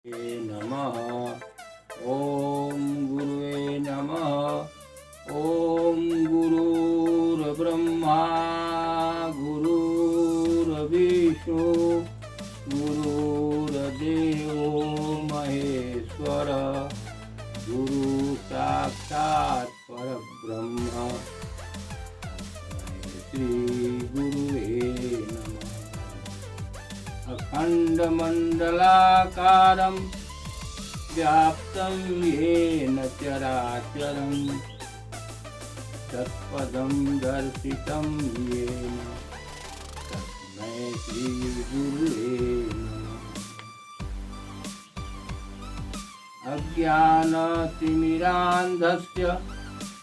नमः। ॐ गुरुवे नमः। ॐ गुरुर्ब्रह्मा गुरुर्विष्णु गुरुर्देवो महेश्वर गुरु साक्षात् परब्रह्म श्री गुरुवे नमः। अखण्डमण्डलाकारं व्याप्तं येन चराचरं तत्पदं दर्शितं येन तस्मै श्रीगुरुवे नमः। अज्ञानतिमिरान्धस्य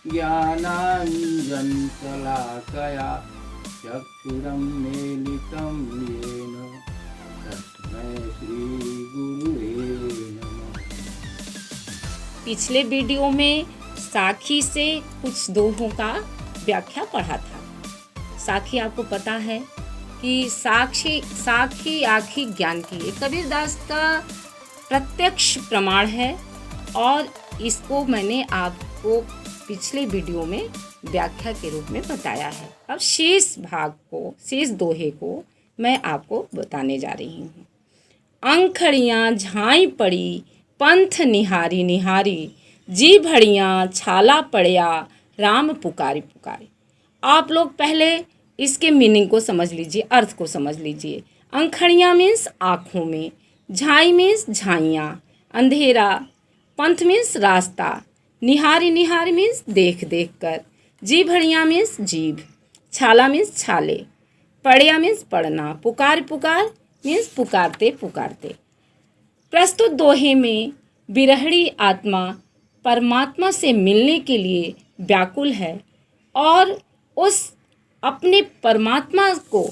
ज्ञानाञ्जनशलाकया चक्षुरुन्मीलितं येन तस्मै श्रीगुरुवे नमः। पिछले वीडियो में साखी से कुछ दोहों का व्याख्या पढ़ा था। साखी आपको पता है कि साखी आखी ज्ञान की है, कबीरदास का प्रत्यक्ष प्रमाण है और इसको मैंने आपको पिछले वीडियो में व्याख्या के रूप में बताया है। अब शेष दोहे को मैं आपको बताने जा रही हूँ। अंखड़ियाँ झाई पड़ी पंथ निहारी निहारी जी भड़ियाँ छाला पड़िया राम पुकारी पुकारी। आप लोग पहले इसके मीनिंग को समझ लीजिए, अर्थ को समझ लीजिए। अंखड़ियाँ मीन्स आँखों में, झाई मीन्स झाइयाँ, अंधेरा, पंथ मीन्स रास्ता, निहारी निहारी मीन्स देख देख कर, जी भड़ियाँ मीन्स जीभ, छाला मीन्स छाले, पड़िया मीन्स पढ़ना, पुकार पुकार मीन्स पुकारते पुकारते। प्रस्तुत दोहे में बिरहड़ी आत्मा परमात्मा से मिलने के लिए व्याकुल है और उस अपने परमात्मा को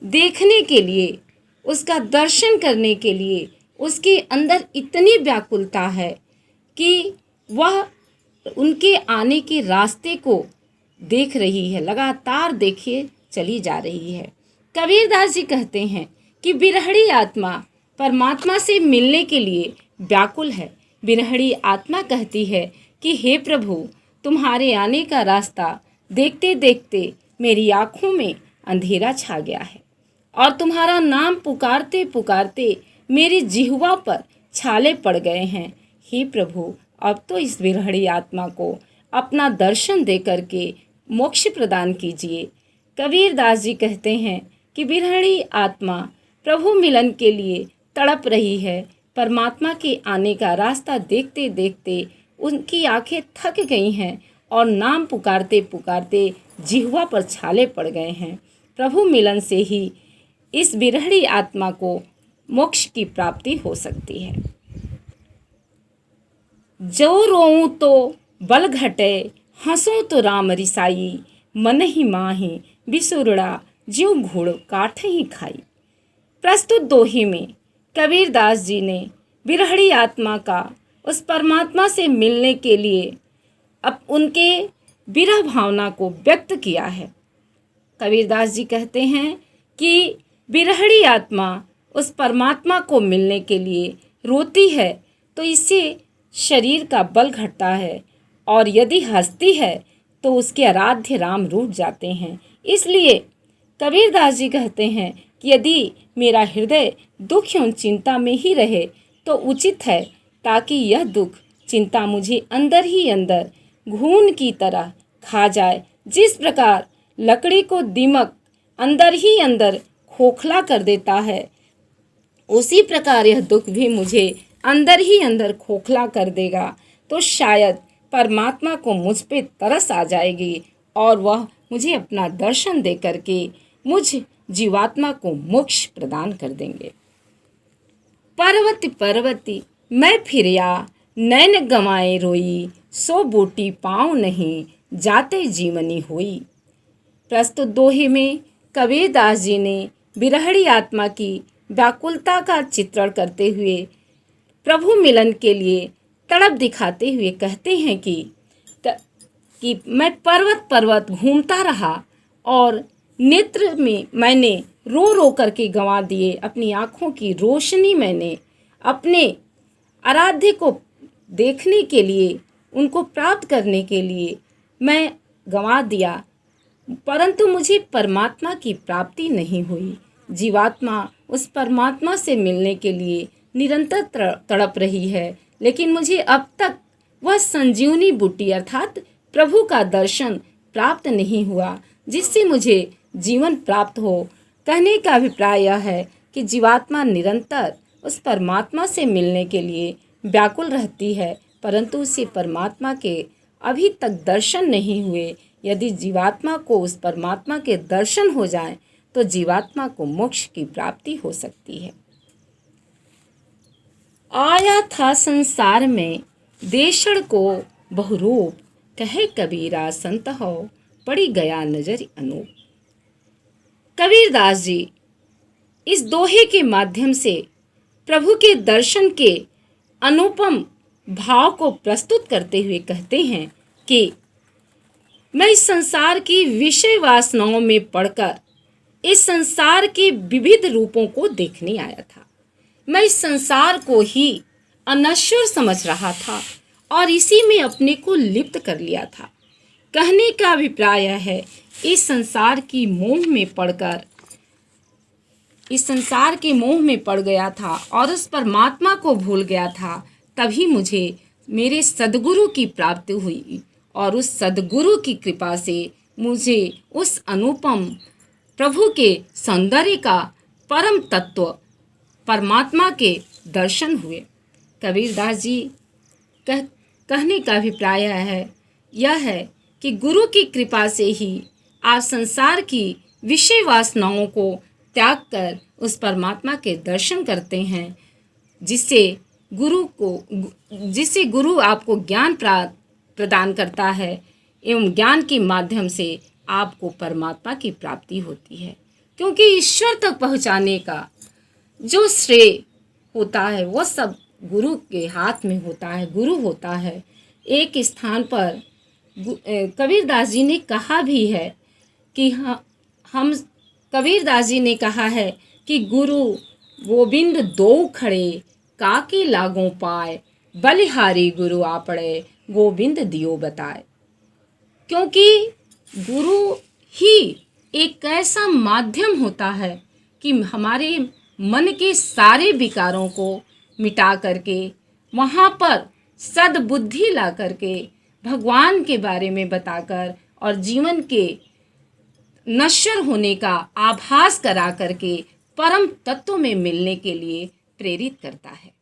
देखने के लिए, उसका दर्शन करने के लिए उसके अंदर इतनी व्याकुलता है कि वह उनके आने के रास्ते को देख रही है, लगातार देखिए चली जा रही है। कबीरदास जी कहते हैं कि बिरहड़ी आत्मा परमात्मा से मिलने के लिए व्याकुल है। बिरहड़ी आत्मा कहती है कि हे प्रभु, तुम्हारे आने का रास्ता देखते देखते मेरी आँखों में अंधेरा छा गया है और तुम्हारा नाम पुकारते पुकारते मेरी जिह्वा पर छाले पड़ गए हैं। हे प्रभु, अब तो इस बिरहड़ी आत्मा को अपना दर्शन दे करके मोक्ष प्रदान कीजिए। कबीरदास जी कहते हैं कि बिरहड़ी आत्मा प्रभु मिलन के लिए तड़प रही है। परमात्मा के आने का रास्ता देखते देखते उनकी आंखें थक गई हैं और नाम पुकारते पुकारते जिह्वा पर छाले पड़ गए हैं। प्रभु मिलन से ही इस बिरहड़ी आत्मा को मोक्ष की प्राप्ति हो सकती है। जो रोऊं तो बल घटे, हंसो तो राम रिसाई, मन ही माही बिसुरड़ा ज्यों घूड़ काठ ही खाई। प्रस्तुत दोहे में कबीरदास जी ने बिरहड़ी आत्मा का उस परमात्मा से मिलने के लिए अब उनके विरह भावना को व्यक्त किया है। कबीरदास जी कहते हैं कि बिरहड़ी आत्मा उस परमात्मा को मिलने के लिए रोती है तो इससे शरीर का बल घटता है और यदि हंसती है तो उसके आराध्य राम रूठ जाते हैं। इसलिए कबीरदास जी कहते हैं कि यदि मेरा हृदय दुख एवं चिंता में ही रहे तो उचित है, ताकि यह दुख चिंता मुझे अंदर ही अंदर घून की तरह खा जाए। जिस प्रकार लकड़ी को दीमक अंदर ही अंदर खोखला कर देता है, उसी प्रकार यह दुख भी मुझे अंदर ही अंदर खोखला कर देगा। तो शायद परमात्मा को मुझ पे तरस आ जाएगी और वह मुझे अपना दर्शन दे करके मुझ जीवात्मा को मोक्ष प्रदान कर देंगे। पर्वती पर्वती मैं फिरिया, नैन गंवाए रोई, सो बूटी पाँव नहीं जाते जीवनी होई। प्रस्तुत दोहे में कबीरदास जी ने बिरहड़ी आत्मा की व्याकुलता का चित्रण करते हुए प्रभु मिलन के लिए तड़प दिखाते हुए कहते हैं कि मैं पर्वत पर्वत घूमता रहा और नेत्र में मैंने रो रो करके गंवा दिए, अपनी आँखों की रोशनी मैंने अपने आराध्य को देखने के लिए, उनको प्राप्त करने के लिए मैं गंवा दिया, परंतु मुझे परमात्मा की प्राप्ति नहीं हुई। जीवात्मा उस परमात्मा से मिलने के लिए निरंतर तड़प रही है, लेकिन मुझे अब तक वह संजीवनी बूटी अर्थात प्रभु का दर्शन प्राप्त नहीं हुआ, जिससे मुझे जीवन प्राप्त हो। कहने का अभिप्राय यह है कि जीवात्मा निरंतर उस परमात्मा से मिलने के लिए व्याकुल रहती है, परंतु उसे परमात्मा के अभी तक दर्शन नहीं हुए। यदि जीवात्मा को उस परमात्मा के दर्शन हो जाए तो जीवात्मा को मोक्ष की प्राप्ति हो सकती है। आया था संसार में देशड़ को बहुरूप, कहे कबीरा संत हो पड़ी गया नजर अनूप। कबीरदास जी इस दोहे के माध्यम से प्रभु के दर्शन के अनुपम भाव को प्रस्तुत करते हुए कहते हैं कि मैं इस संसार की विषय वासनाओं में पड़कर इस संसार के विविध रूपों को देखने आया था। मैं इस संसार को ही अनश्वर समझ रहा था और इसी में अपने को लिप्त कर लिया था। कहने का अभिप्राय है, इस संसार की मोह में पड़ गया था और उस परमात्मा को भूल गया था। तभी मुझे मेरे सद्गुरु की प्राप्ति हुई और उस सद्गुरु की कृपा से मुझे उस अनुपम प्रभु के सौंदर्य का परम तत्व परमात्मा के दर्शन हुए। कबीरदास जी कहने का अभिप्राय यह है कि गुरु की कृपा से ही आप संसार की विषय वासनाओं को त्याग कर उस परमात्मा के दर्शन करते हैं, जिससे गुरु आपको ज्ञान प्रदान करता है एवं ज्ञान के माध्यम से आपको परमात्मा की प्राप्ति होती है। क्योंकि ईश्वर तक पहुंचाने का जो श्रेय होता है वह सब गुरु के हाथ में होता है, गुरु होता है। एक स्थान पर कबीरदास जी ने कहा भी है कि कबीरदास जी ने कहा है कि गुरु गोविंद दो खड़े काके लागों पाए, बलिहारी गुरु आपड़े गोविंद दियो बताए। क्योंकि गुरु ही एक ऐसा माध्यम होता है कि हमारे मन के सारे विकारों को मिटा करके वहाँ पर सद्बुद्धि ला करके भगवान के बारे में बताकर और जीवन के नश्वर होने का आभास करा करके परम तत्व में मिलने के लिए प्रेरित करता है।